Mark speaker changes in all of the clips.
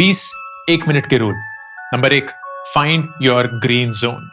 Speaker 1: 20 1 minute के rule. Number 1, find your green zone.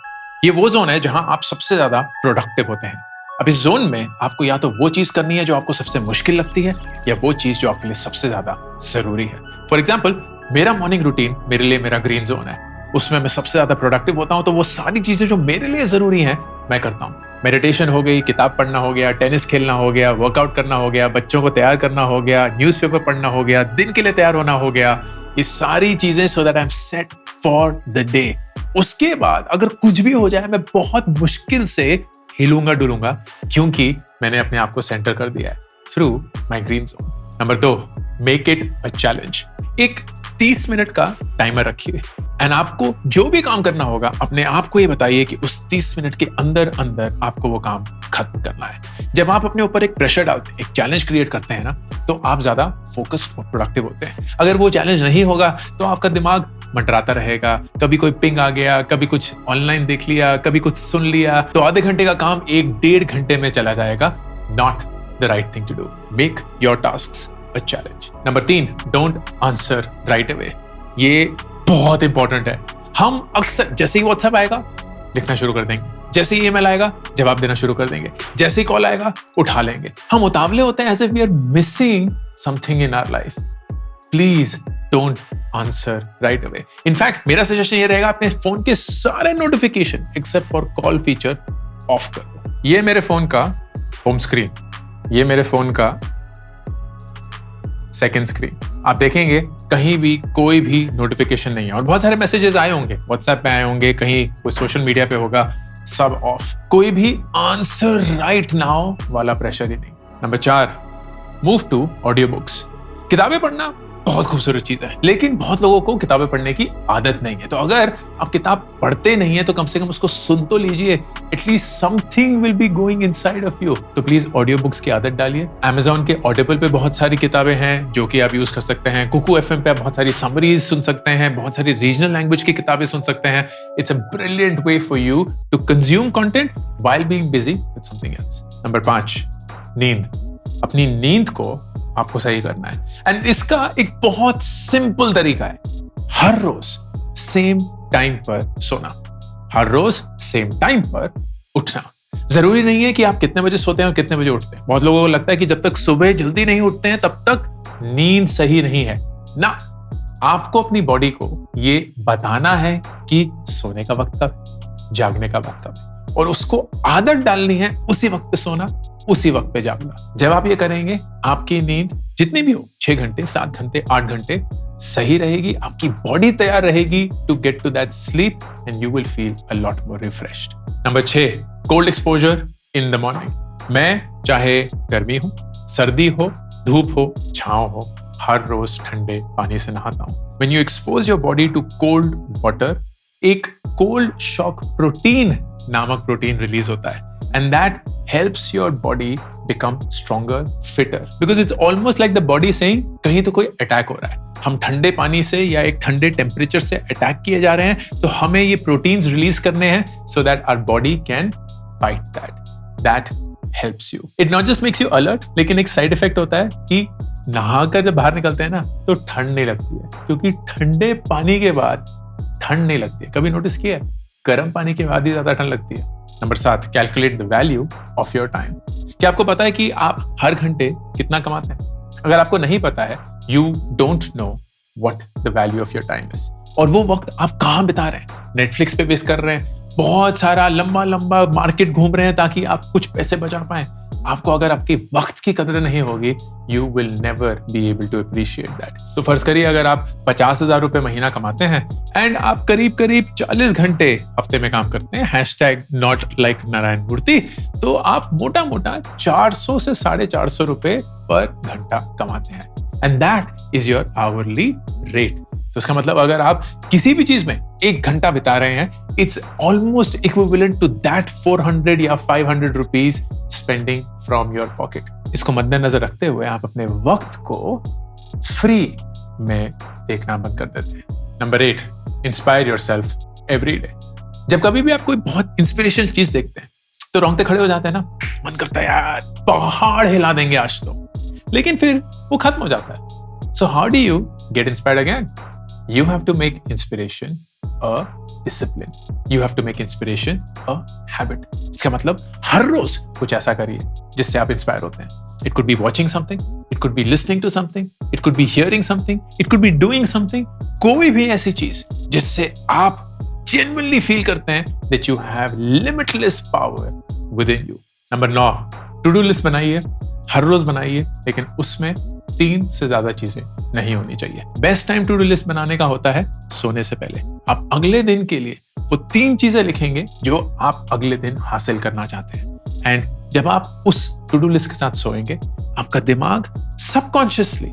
Speaker 1: ये वो जोन है जहां आप सबसे ज्यादा प्रोडक्टिव होते हैं। अब इस जोन में आपको या तो वो चीज करनी है जो आपको सबसे मुश्किल लगती है, या वो चीज जो आपके लिए सबसे ज्यादा जरूरी है। फॉर एग्जाम्पल, मेरा मॉर्निंग रूटीन मेरे लिए मेरा ग्रीन जोन है। उसमें मैं सबसे ज्यादा प्रोडक्टिव होता हूं, तो वो सारी चीजें जो मेरे लिए जरूरी हैं मैं करता हूं। मेडिटेशन हो गई, किताब पढ़ना हो गया, टेनिस खेलना हो गया, वर्कआउट करना हो गया, बच्चों को तैयार करना हो गया, न्यूज़पेपर पढ़ना हो गया, दिन के लिए तैयार होना हो गया। ये सारी चीजें so that I am set for the day. उसके बाद अगर कुछ भी हो जाए, मैं बहुत मुश्किल से हिलूंगा डुलूंगा, क्योंकि मैंने अपने आप को सेंटर कर दिया है through my green zone. Number 2, make it a challenge. एक 30 मिनट का टाइमर रखिए एंड आपको जो भी काम करना होगा, अपने आप को ये बताइए कि उस 30 मिनट के अंदर अंदर आपको वो काम खत्म करना है। जब आप अपने ऊपर एक प्रेशर डालते हैं, एक चैलेंज क्रिएट करते हैं ना, तो आप ज्यादा फोकस्ड और प्रोडक्टिव होते हैं। अगर वो चैलेंज नहीं होगा तो आपका दिमाग मंडराता रहेगा। कभी कोई पिंग आ गया, कभी कुछ ऑनलाइन देख लिया, कभी कुछ सुन लिया, तो आधे घंटे का काम 1-1.5 घंटे में चला जाएगा। Not the right thing to do. Make your tasks a challenge. Number 3, don't answer right away. ये बहुत इंपॉर्टेंट है। हम अक्सर जैसे ही व्हाट्सएप आएगा लिखना शुरू कर देंगे, जैसे ही ईमेल आएगा जवाब देना शुरू कर देंगे, जैसे ही कॉल आएगा उठा लेंगे। हम उतावले होते हैं, as if we are missing something in our life. Please don't answer right away. In fact मेरा सजेशन ये रहेगा, अपने फोन के सारे notifications except for call feature off कर दो। ये मेरे फोन का होम स्क्रीन, ये मेरे फोन का सेकंड स्क्रीन। आप देखेंगे कहीं भी कोई भी नोटिफिकेशन नहीं है, और बहुत सारे मैसेजेस आए होंगे, व्हाट्सएप पे आए होंगे, कहीं कोई सोशल मीडिया पे होगा, सब ऑफ। कोई भी आंसर राइट नाउ वाला प्रेशर ही नहीं। Number 4, move to audio books. किताबें पढ़ना बहुत खूबसूरत चीज है, लेकिन बहुत लोगों को किताबें पढ़ने की आदत नहीं है। तो अगर आप किताब पढ़ते नहीं है तो कम से कम उसको सुन तो लीजिए। At least something will be going inside of you. तो प्लीज ऑडियो बुक्स की आदत डालिए। Amazon के ऑडिबल पे बहुत सारी किताबें हैं जो कि आप यूज कर सकते हैं। कुकू FM पे आप बहुत सारी समरीज सुन सकते हैं, बहुत सारी रीजनल लैंग्वेज की किताबें सुन सकते हैं। It's a brilliant way for you to consume content while being busy with something else. Number 5, नींद। अपनी नींद को आपको सही करना है, एंड इसका एक बहुत सिंपल तरीका है। हर रोज सेम टाइम पर सोना, हर रोज सेम टाइम पर उठना। जरूरी नहीं है कि आप कितने बजे सोते हैं और कितने बजे उठते हैं। बहुत लोगों को लगता है कि जब तक सुबह जल्दी नहीं उठते हैं तब तक नींद सही नहीं है ना। आपको अपनी बॉडी को ये बताना है कि सोने का वक्त कब है, जागने का वक्त कब है, और उसको आदत डालनी है उसी वक्त पे सोना, उसी वक्त पे जागना। जब आप ये करेंगे, आपकी नींद जितनी भी हो, 6 घंटे, 7 घंटे, 8 घंटे, सही रहेगी। आपकी बॉडी तैयार रहेगी to get to that sleep and you will feel a lot more refreshed. Number 6, cold exposure in the morning. मैं चाहे गर्मी हो, सर्दी हो, धूप हो, छांव हो, हर रोज ठंडे पानी से नहाता हूं। When you expose your body to cold water, एक कोल्ड शॉक प्रोटीन नामक प्रोटीन रिलीज होता है, and that helps your body become stronger, fitter, because it's almost like the body saying कहीं तो कोई अटैक हो रहा है। हम ठंडे पानी से या एक ठंडे टेम्परेचर से अटैक किए जा रहे हैं, तो हमें ये प्रोटीन्स रिलीज करने हैं so that our body can fight that. That helps you. It not just makes you alert, लेकिन एक साइड इफेक्ट होता है कि नहाकर जब बाहर निकलते हैं ना, तो ठंड नहीं लगती है, क्योंकि ठंडे पानी के बाद ठंड नहीं लगती है। कभी नोटिस किया है? गर्म पानी के बाद ही ज्यादा ठंड लगती है। Number 7, calculate the value of your time. क्या आपको पता है कि आप हर घंटे कितना कमाते हैं? अगर आपको नहीं पता है, you don't know what the value of your time is. और वो वक्त आप कहाँ बिता रहे हैं? नेटफ्लिक्स पे वेस्ट कर रहे हैं, बहुत सारा लंबा लंबा मार्केट घूम रहे हैं ताकि आप कुछ पैसे बचा पाएं। आपको अगर आपके वक्त की कदर नहीं होगी, you will never be able to appreciate that. तो फर्ज करिए अगर आप 50,000 रुपए महीना कमाते हैं एंड आप करीब करीब 40 घंटे हफ्ते में काम करते हैं, #not like नारायण मूर्ति, तो आप मोटा मोटा 400 से 450 रुपए पर घंटा कमाते हैं, and that is your hourly rate. तो इसका मतलब अगर आप किसी भी चीज में 1 घंटा बिता रहे हैं, it's almost equivalent to that 400 या 500 rupees spending from your pocket. इसको मद्देनजर रखते हुए आप अपने वक्त को फ्री में देखना बंद कर देते हैं। Number 8, inspire yourself every day. जब कभी भी आप कोई बहुत इंस्पिरेशनल चीज देखते हैं तो रोंगटे खड़े हो जाते हैं ना, मन करता है यार पहाड़ हिला देंगे आज तो, लेकिन फिर वो खत्म हो जाता है। So how do you get inspired again? You have to make inspiration a discipline. You have to make inspiration a habit. इसका मतलब हर रोज कुछ ऐसा करिए जिससे आप इंस्पायर होते हैं. It could be watching something, it could be listening to something, it could be hearing something, it could be doing something. कोई भी ऐसी चीज जिससे आप genuinely feel करते हैं that you have limitless power within you. Number 9, to do list बनाइए, हर रोज बनाइए, लेकिन उसमें 3 से ज्यादा चीजें नहीं होनी चाहिए. Best time to do list बनाने का होता है सोने से पहले. आप अगले दिन के लिए वो 3 चीजें लिखेंगे जो आप अगले दिन हासिल करना चाहते हैं. एंड जब आप उस टू डू लिस्ट के साथ सोएंगे, आपका दिमाग सबकॉन्शियसली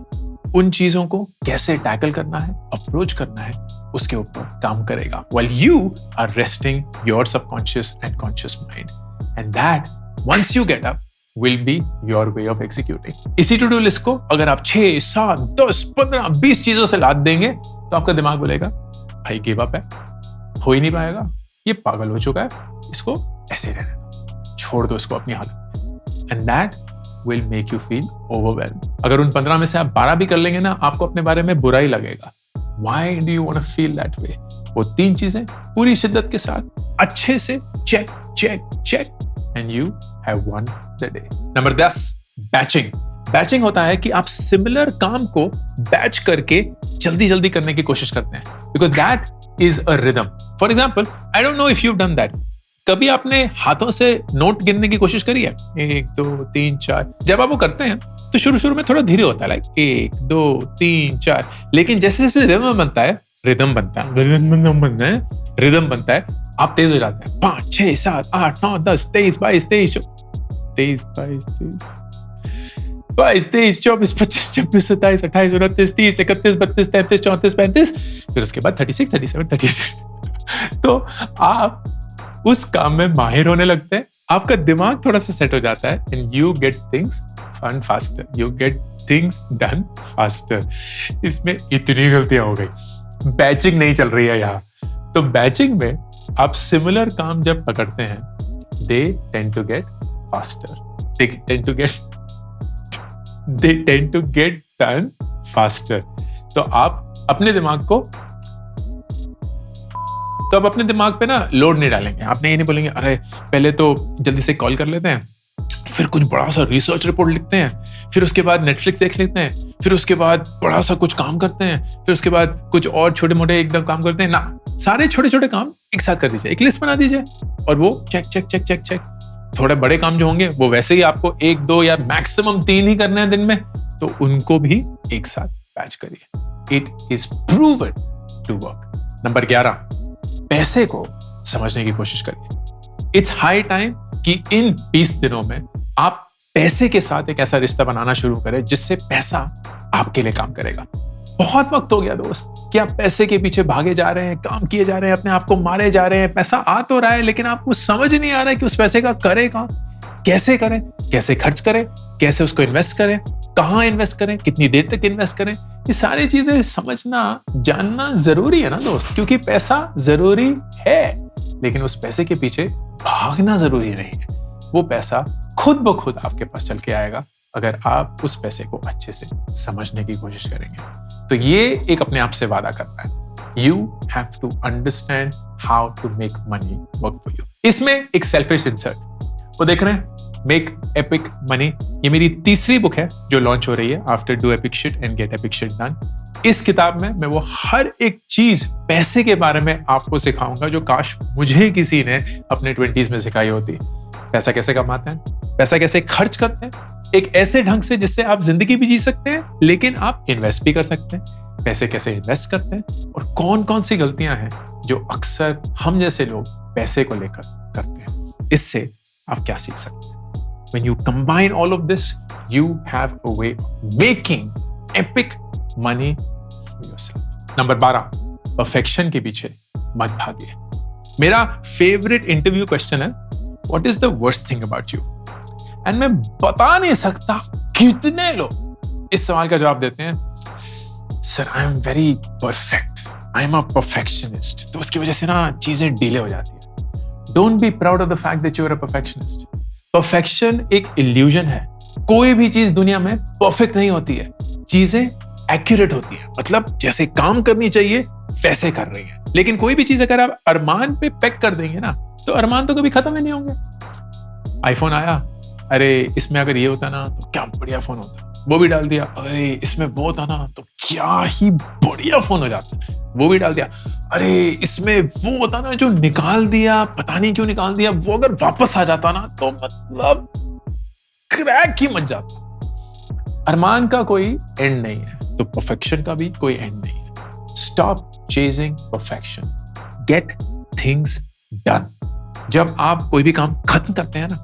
Speaker 1: उन चीजों को कैसे टैकल करना है, अप्रोच करना है, उसके ऊपर काम करेगा. while you are resting your subconscious and conscious mind, and that once you get up will be your way of executing. इसी टू डू लिस्ट को अगर आप 6, 7, 10, 15, 20 चीजों से लाद देंगे तो आपका दिमाग बोलेगा भाई गिव अप है, हो ही नहीं पाएगा, ये पागल हो चुका है, इसको ऐसे ही रहने दो, छोड़ दो इसको अपनी हालत. And that will make you feel overwhelmed. अगर उन 15 में से आप 12 भी कर लेंगे ना, आपको अपने बारे में बुरा ही लगेगा. Why do you want to feel that way? वो 3 चीजें पूरी शिद्दत के साथ अच्छे से check check check and you have won the day. Number 10, batching. Batching होता है कि आप सिमिलर काम को बैच करके जल्दी जल्दी करने की कोशिश करते हैं, because that is a rhythm. For example, I don't know if you've done that. कभी आपने हाथों से नोट गिनने की कोशिश करी है? 1, 2, 3, 4. जब आप वो करते हैं तो शुरू में थोड़ा धीरे होता है, लाइक 1, 2, 3, 4. लेकिन जैसे जैसे रिदम बनता है, आप तेज हो जाते हैं. 5, 6, 7, 8, 9, 10, 23, 22, 23, 24, 25, 26, 27, 28, 29, 30, 31, 32, 33, 34, 35. फिर उसके बाद 36, 37, 38. तो आप उस काम में माहिर होने लगते हैं, आपका दिमाग थोड़ा सा सेट हो जाता है, and you get things done faster, you get things done faster. इसमें इतनी गलतियां हो गई. बैचिंग नहीं चल रही है यहाँ. तो बैचिंग में आप सिमिलर काम जब पकड़ते हैं, they tend to get faster, they tend to get done faster. तो आप अपने दिमाग पे ना लोड नहीं डालेंगे. आपने ये नहीं बोलेंगे अरे पहले तो जल्दी से कॉल कर लेते हैं, फिर कुछ बड़ा सा रिसर्च रिपोर्ट लिखते हैं, फिर उसके बाद नेटफ्लिक्स देख लेते हैं, फिर उसके बाद बड़ा सा कुछ काम करते हैं, फिर उसके बाद कुछ और छोटे मोटे एकदम काम करते हैं. ना, सारे छोटे छोटे काम एक साथ कर दीजिए, एक लिस्ट बना दीजिए, और वो check check check check check. थोड़े बड़े काम जो होंगे वो वैसे ही आपको 1, 2 या मैक्सिमम 3 ही करने हैं दिन में, तो उनको भी एक साथ बैच करिए. It is proven to work. Number 11, पैसे को समझने की कोशिश करिए. इट्स हाई टाइम कि इन 20 दिनों में आप पैसे के साथ एक ऐसा रिश्ता बनाना शुरू करें जिससे पैसा आपके लिए काम करेगा. बहुत वक्त हो गया दोस्त कि आप पैसे के पीछे भागे जा रहे हैं, काम किए जा रहे हैं, अपने आप को मारे जा रहे हैं. पैसा आ तो रहा है, लेकिन आपको समझ नहीं आ रहा है कि उस पैसे का करें काम, कैसे करें, कैसे खर्च करें, कैसे उसको इन्वेस्ट करें, कहाँ इन्वेस्ट करें, कितनी देर तक इन्वेस्ट करें. ये सारी चीजें समझना जानना जरूरी है ना दोस्त, क्योंकि पैसा जरूरी है, लेकिन उस पैसे के पीछे भागना जरूरी नहीं है. वो पैसा खुद ब खुद आपके पास चल के आएगा अगर आप उस पैसे को अच्छे से समझने की कोशिश करेंगे. तो ये एक अपने आप से वादा करता है. You have to understand how to make money work for you. इसमें एक सेल्फिश इंसर्ट वो देख रहे हैं, मेक एपिक मनी. ये मेरी तीसरी बुक है जो लॉन्च हो रही है, after do epic shit and gate epic shit done. इस किताब में मैं वो हर एक चीज पैसे के बारे में आपको सिखाऊंगा जो काश मुझे किसी ने अपने 20s में सिखाई होती. पैसा कैसे कमाते हैं, पैसा कैसे खर्च करते हैं, एक ऐसे ढंग से जिससे आप जिंदगी भी जी सकते हैं, लेकिन आप इन्वेस्ट भी कर सकते हैं. पैसे कैसे इन्वेस्ट करते हैं, और कौन कौन सी गलतियां हैं जो अक्सर हम जैसे लोग पैसे को लेकर करते हैं. इससे आप क्या सीख सकते हैं. When you combine all of this, you have a way of making epic money for yourself. Number 12, perfection के पीछे मत भागिए. मेरा फेवरेट इंटरव्यू क्वेश्चन है, What is the worst thing about you? And मैं बता नहीं सकता कितने लोग इस सवाल का जवाब देते हैं, Sir, I am very perfect. I am a perfectionist. तो उसकी वजह से ना चीजें डिले हो जाती है. Don't be proud of the fact that you are a perfectionist. Perfection एक इल्यूजन है. कोई भी चीज दुनिया में परफेक्ट नहीं होती है. चीजें एक्यूरेट होती है, मतलब जैसे काम करनी चाहिए वैसे कर रही है। लेकिन कोई भी चीज अगर आप अरमान पे पैक कर देंगे ना, तो अरमान तो कभी खत्म ही नहीं होंगे। आईफोन आया, अरे इसमें अगर ये होता ना तो क्या बढ़िया फोन होता, वो भी डाल दिया। अरे इसमें वो होता ना तो क्या ही बढ़िया फोन हो जाता, वो भी डाल दिया। अरे इसमें वो होता ना जो निकाल दिया, पता नहीं क्यों निकाल दिया, वो अगर वापस आ जाता ना तो मतलब क्रैक ही मच जाता। अरमान का कोई एंड नहीं है, तो परफेक्शन का भी कोई एंड नहीं है। Stop chasing perfection, get things done. जब आप कोई भी काम खत्म करते हैं ना,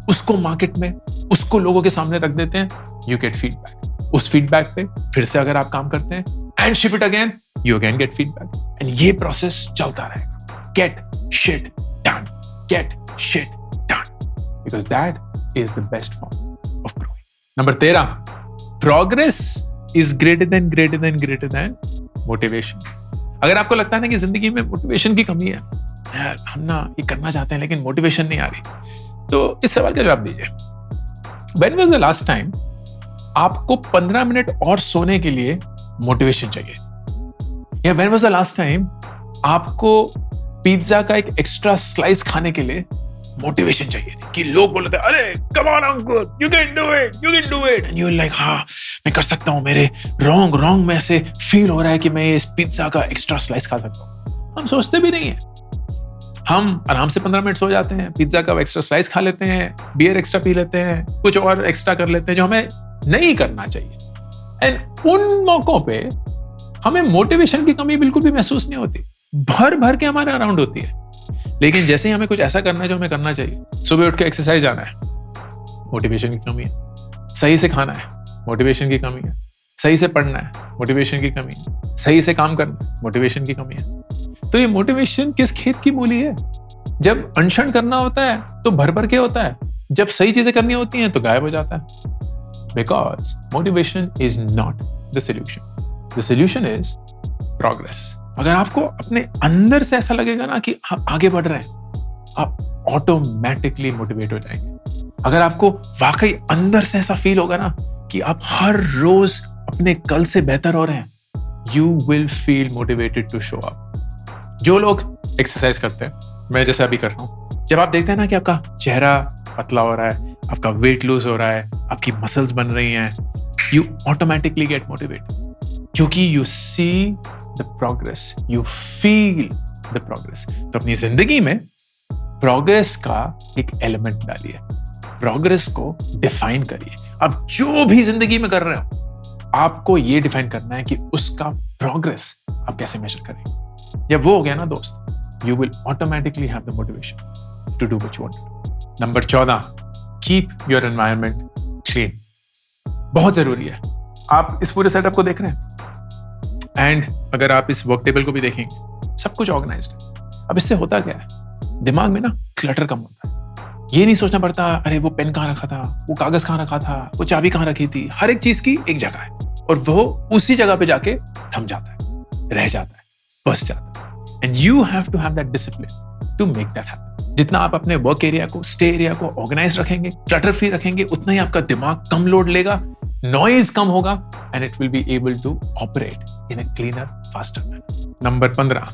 Speaker 1: उसको मार्केट में, उसको लोगों के सामने रख देते हैं, यू गेट फीडबैक। उस फीडबैक पे फिर से अगर आप काम करते हैं and ship it again, you again get feedback, and ये प्रोसेस चलता रहेगा। Get shit done, get shit done, because that is the best form of growing. Number 13, progress is greater than motivation. अगर आपको लगता है ना कि जिंदगी में मोटिवेशन की कमी है, यार हम ना ये करना चाहते हैं लेकिन मोटिवेशन नहीं आ रही, तो इस सवाल का जवाब दीजिए। When was the last time आपको 15 मिनट और सोने के लिए मोटिवेशन चाहिए? या when was the last time आपको पिज्जा का एक एक्स्ट्रा स्लाइस खाने के लिए मोटिवेशन चाहिए थी कि लोग बोलते थे, अरे come on uncle, you can do it, and you like, हाँ मैं कर सकता हूं, मेरे रॉन्ग में से फील हो रहा है कि मैं इस पिज्जा का एक्स्ट्रा स्लाइस खा सकता हूं। हम सोचते भी नहीं है, हम आराम से 15 मिनट सो जाते हैं, पिज्जा का एक्स्ट्रा स्लाइस खा लेते हैं, बियर एक्स्ट्रा पी लेते हैं, कुछ और एक्स्ट्रा कर लेते हैं जो हमें नहीं करना चाहिए। एंड उन मौकों पे हमें मोटिवेशन की कमी बिल्कुल भी महसूस नहीं होती, भर के हमारे अराउंड होती है। लेकिन जैसे ही हमें कुछ ऐसा करना है जो हमें करना चाहिए, सुबह उठ के एक्सरसाइज जाना है, मोटिवेशन की कमी है। सही से खाना है, मोटिवेशन की कमी है। सही से पढ़ना है, मोटिवेशन की कमी है। सही से काम करना है, मोटिवेशन की कमी है। तो ये मोटिवेशन किस खेत की मूली है? जब अनशन करना होता है तो भर के होता है, जब सही चीजें करनी होती हैं तो गायब हो जाता है। Because motivation is not the solution, the solution is progress. अगर आपको अपने अंदर से ऐसा लगेगा ना कि आप आगे बढ़ रहे हैं, आप ऑटोमेटिकली मोटिवेट हो जाएंगे। अगर आपको वाकई अंदर से ऐसा फील होगा ना कि आप हर रोज अपने कल से बेहतर हो रहे हैं, you will feel motivated to show up. जो लोग एक्सरसाइज करते हैं, मैं जैसे अभी कर रहा हूं, जब आप देखते हैं ना कि आपका चेहरा पतला हो रहा है, आपका वेट लूज हो रहा है, आपकी मसल्स बन रही हैं, यू ऑटोमेटिकली गेट मोटिवेटेड, क्योंकि you see the progress, you feel the progress. तो अपनी जिंदगी में प्रोग्रेस का एक एलिमेंट डालिए, प्रोग्रेस को डिफाइन करिए। अब जो भी जिंदगी में कर रहे हो, आपको ये डिफाइन करना है कि उसका प्रोग्रेस आप कैसे मेजर करेंगे। जब वो हो गया ना दोस्त, you will automatically have the motivation to do what you want to do. Number 14, keep your environment clean. बहुत जरूरी है। आप इस पूरे सेटअप को देख रहे हैं, एंड अगर आप इस वर्क टेबल को भी देखेंगे, सब कुछ ऑर्गेनाइज्ड है। अब इससे होता क्या है, दिमाग में ना क्लटर कम होता है। ये नहीं सोचना पड़ता, अरे वो पेन कहाँ रखा था, वो कागज कहाँ रखा था, वो चाबी कहाँ रखी थी। हर एक चीज की एक जगह है और वो उसी जगह पे जाके थम जाता है, रह जाता है, बस जाता है। And you have to have that discipline to make that happen. जितना आप अपने वर्क एरिया को, स्टे एरिया को ऑर्गेनाइज रखेंगे, क्लटर फ्री रखेंगे, उतना ही आपका दिमाग कम लोड लेगा, नॉइज कम होगा, and it will be able to operate in a cleaner, faster manner. Number 15,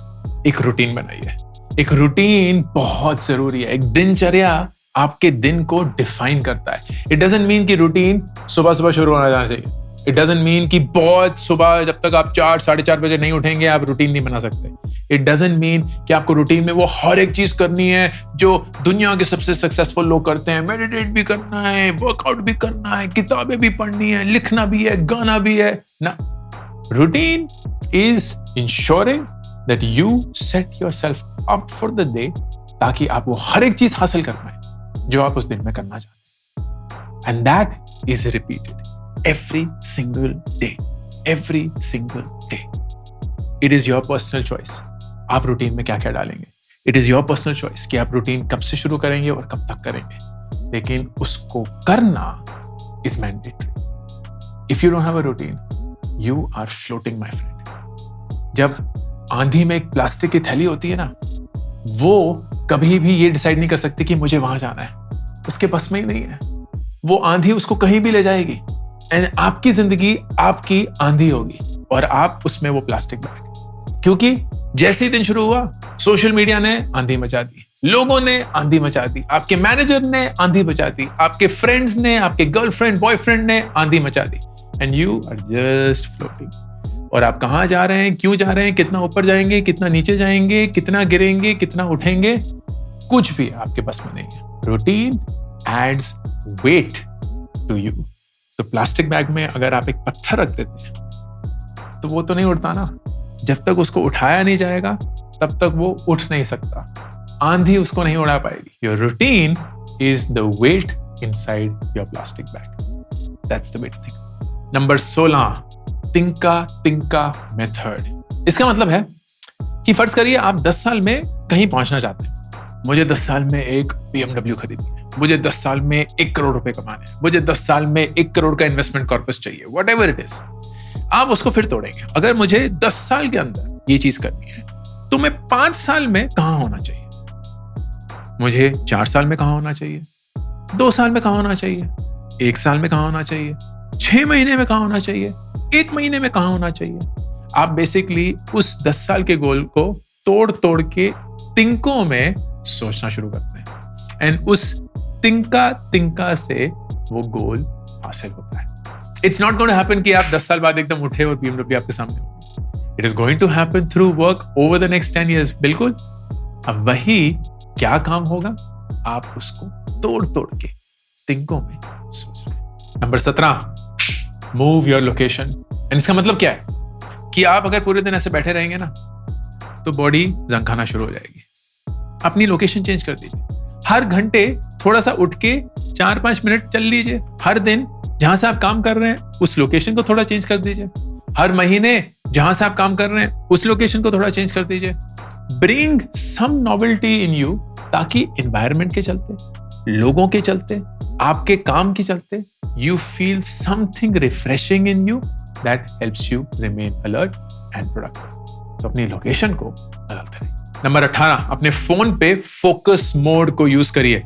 Speaker 1: एक रूटीन बनाइए। एक रूटीन बहुत जरूरी है। एक दिनचर्या आपके दिन को डिफाइन करता है। इट डजंट मीन कि रूटीन सुबह शुरू होना जाना चाहिए। इट डजंट मीन कि बहुत सुबह जब तक आप 4, 4:30 बजे नहीं उठेंगे आप रूटीन नहीं बना सकते। इट डजंट मीन कि आपको रूटीन में वो हर एक चीज करनी है जो दुनिया के सबसे सक्सेसफुल लोग करते हैं। मेडिटेट भी करना है, वर्कआउट भी करना है, किताबें भी पढ़नी है, लिखना भी है, गाना भी है ना। Routine is ensuring that you set yourself up for the day, ताकि आप वो हर एक चीज हासिल कर पाए जो आप उस दिन में करना चाहते हैं। And that is repeated every single day, every single day. It is your personal choice. आप रूटीन में क्या क्या डालेंगे। It is your personal choice कि आप रूटीन कब से शुरू करेंगे और कब तक करेंगे, लेकिन उसको करना is mandatory. If you don't have a routine, you are floating, my friend. जब आंधी में एक प्लास्टिक की थैली होती है ना, वो कभी भी ये डिसाइड नहीं कर सकती कि मुझे वहां जाना है, उसके बस में ही नहीं है। वो आंधी उसको कहीं भी ले जाएगी, एंड आपकी जिंदगी आपकी आंधी होगी और आप उसमें वो प्लास्टिक बैग। क्योंकि जैसे ही दिन शुरू हुआ, सोशल मीडिया ने आंधी मचा दी, लोगों ने आंधी मचा दी, आपके मैनेजर ने आंधी मचा दी, आपके फ्रेंड्स ने, आपके गर्लफ्रेंड बॉयफ्रेंड ने आंधी मचा दी, and you are just floating. और आप कहां जा रहे हैं, क्यों जा रहे हैं, कितना ऊपर जाएंगे, कितना नीचे जाएंगे, कितना गिरेंगे, कितना उठेंगे, कुछ भी आपके बस में नहीं है। Routine adds weight to you. तो प्लास्टिक बैग में अगर आप एक पत्थर रख देते हैं तो वो तो नहीं उड़ता ना। जब तक उसको उठाया नहीं जाएगा तब तक वो उठ नहीं सकता, आंधी उसको नहीं उड़ा पाएगी। Your routine is the weight inside your plastic bag. That's the way to think. Number 16, तिंका मेथड। इसका मतलब है कि फर्ज करिए आप 10 साल में कहीं पहुंचना चाहते हैं। मुझे 10 साल में एक BMW खरीदनी है, मुझे 10 साल में 1 करोड़ रुपए कमाने हैं, मुझे 10 साल में 1 करोड़ का इन्वेस्टमेंट कॉर्पस चाहिए, वट एवर इट इज। आप उसको फिर तोड़ेंगे। अगर मुझे 10 साल के अंदर ये चीज करनी है तो मैं 5 साल में कहां होना चाहिए, मुझे 4 साल में कहां होना चाहिए, 2 साल में कहां होना चाहिए, 1 साल में कहां होना चाहिए, 6 महीने में कहां होना चाहिए, 1 महीने में कहां होना चाहिए। आप बेसिकली उस 10 साल के गोल को तोड़ के तिंकों में सोचना शुरू करते हैं, एंड उस तिंका से वो गोल हासिल होता है। It's not going to happen कि आप 10 साल बाद एकदम उठे और BMW आपके सामने होगी। It is going to happen through work over the next 10 years। बिल्कुल। अब वही क्या काम होगा, आप उसको तोड़ के तिंकों में सोच रहे हैं। Number 17, move your location. And इसका मतलब क्या है कि आप अगर पूरे दिन ऐसे बैठे रहेंगे ना तो बॉडी जंग खाना शुरू हो जाएगी। अपनी लोकेशन चेंज कर दीजिए। हर घंटे थोड़ा सा उठ के 4-5 मिनट चल लीजिए। हर दिन जहां से आप काम कर रहे हैं उस लोकेशन को थोड़ा चेंज कर दीजिए। हर महीने जहां से आप काम कर रहे हैं उस लोकेशन को थोड़ा चेंज कर दीजिए। Bring some novelty in you, ताकि एनवायरनमेंट के चलते, लोगों के चलते, आपके काम के चलते you feel something refreshing in you that helps you remain alert and productive. तो अपनी लोकेशन को बदलते रहिए। नंबर 18, अपने फोन पे फोकस मोड को यूज करिए।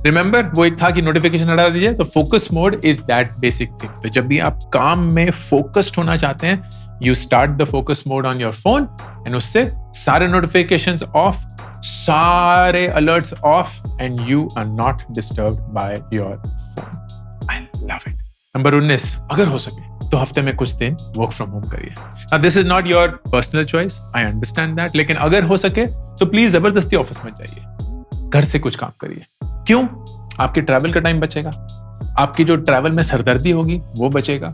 Speaker 1: रिमेंबर, वो एक था कि नोटिफिकेशन हटा दीजिए, तो focus mode is that basic thing. तो जब भी आप काम में फोकस्ड होना चाहते हैं, you start the focus mode on your phone, and उससे सारे नोटिफिकेशंस ऑफ, सारे alerts off, and you are not disturbed by your phone. I love it. Number 19, अगर हो सके तो हफ्ते में कुछ दिन वर्क फ्रॉम होम करिए। Now this is not your personal choice, I understand that, लेकिन अगर हो सके तो प्लीज जबरदस्ती ऑफिस में जाइए, घर से कुछ काम करिए। क्यों? आपके ट्रैवल का टाइम बचेगा, आपकी जो ट्रैवल में सरदर्दी होगी वो बचेगा,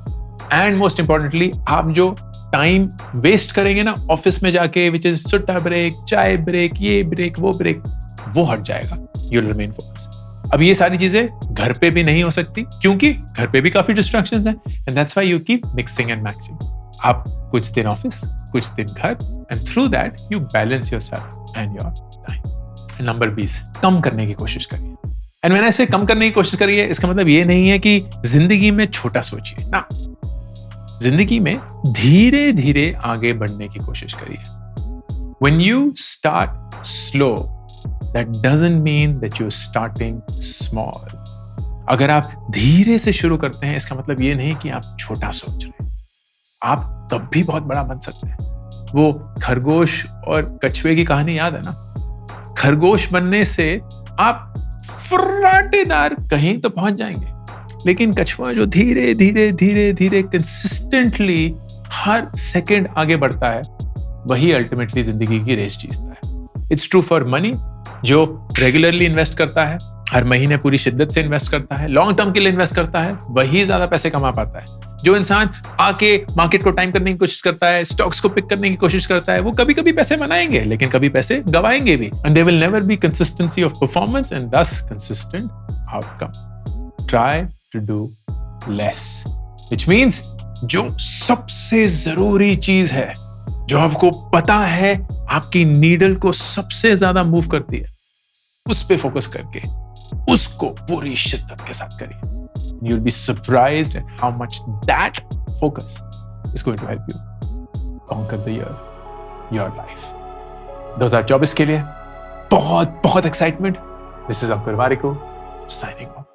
Speaker 1: एंड मोस्ट इंपॉर्टेंटली आप जो टाइम वेस्ट करेंगे ना ऑफिस में जाके, विच इज सुट्टा ब्रेक, चाय ब्रेक, ये ब्रेक, वो ब्रेक, वो हट जाएगा। You will remain focus. अब ये सारी चीजें घर पे भी नहीं हो सकती क्योंकि घर पे भी काफी डिस्ट्रैक्शंस हैं, and that's why you keep mixing and matching. आप कुछ दिन ऑफिस, कुछ दिन घर, and through that you balance yourself and your time. Number 20, कम करने की कोशिश करिए। एंड मैंने ऐसे कम करने की कोशिश करिए, इसका मतलब ये नहीं है कि जिंदगी में छोटा सोचिए ना, जिंदगी में धीरे धीरे आगे बढ़ने की कोशिश करिए। When you start slow, that doesn't mean that you're starting small. अगर आप धीरे से शुरू करते हैं, इसका मतलब ये नहीं कि आप छोटा सोच रहे हैं, आप तब भी बहुत बड़ा बन सकते हैं। वो खरगोश और कछुए की कहानी याद है ना? खरगोश बनने से आप फर्राटेदार कहीं तो पहुंच जाएंगे, लेकिन कछुआ जो धीरे धीरे धीरे धीरे कंसिस्टेंटली हर सेकंड आगे बढ़ता है, वही अल्टीमेटली जिंदगी की रेस जीतता है। इट्स ट्रू फॉर मनी, जो रेगुलरली इन्वेस्ट करता है, हर महीने पूरी शिद्दत से इन्वेस्ट करता है, लॉन्ग टर्म के लिए इन्वेस्ट करता है, वही ज्यादा पैसे कमा पाता है। जो इंसान आके मार्केट को टाइम करने की कोशिश करता है, स्टॉक्स को पिक करने की कोशिश करता है, वो कभी कभी पैसे बनाएंगे लेकिन कभी पैसे गवाएंगे भी, and there will never be consistency of performance and thus consistent outcome. Try to do less, which means जो सबसे जरूरी चीज है, जो आपको पता है आपकी नीडल को सबसे ज्यादा मूव करती है, उस पे फोकस करके उसको पूरी शिद्दत के साथ करिए। You'll be surprised at how much that focus is going to help you conquer the year, your life. 2024 के लिए बहुत बहुत excitement. This is Ankur Warikoo signing off.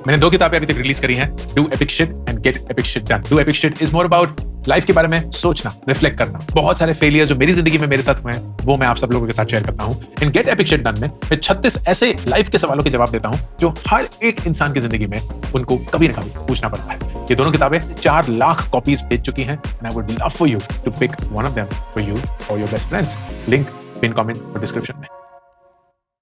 Speaker 1: मैंने 2 किताबें अभी तक रिलीज करी हैं, do epic shit and gate epic shit done. Do epic shit is more about life के बारे में सोचना, रिफ्लेक्ट करना। बहुत सारे फेलियर जो मेरी जिंदगी में मेरे साथ हुए हैं वो मैं आप सब लोगों के साथ शेयर करता हूं। इन गेट एपिक शिट डन में मैं 36 ऐसे लाइफ के सवालों के जवाब देता हूं जो हर एक इंसान की जिंदगी में उनको कभी ना कभी पूछना पड़ता है। ये दोनों किताबें 4 लाख कॉपीज बेच चुकी हैं and I would love for you to pick one of them for you और your best friends. Link pin comment और डिस्क्रिप्शन में।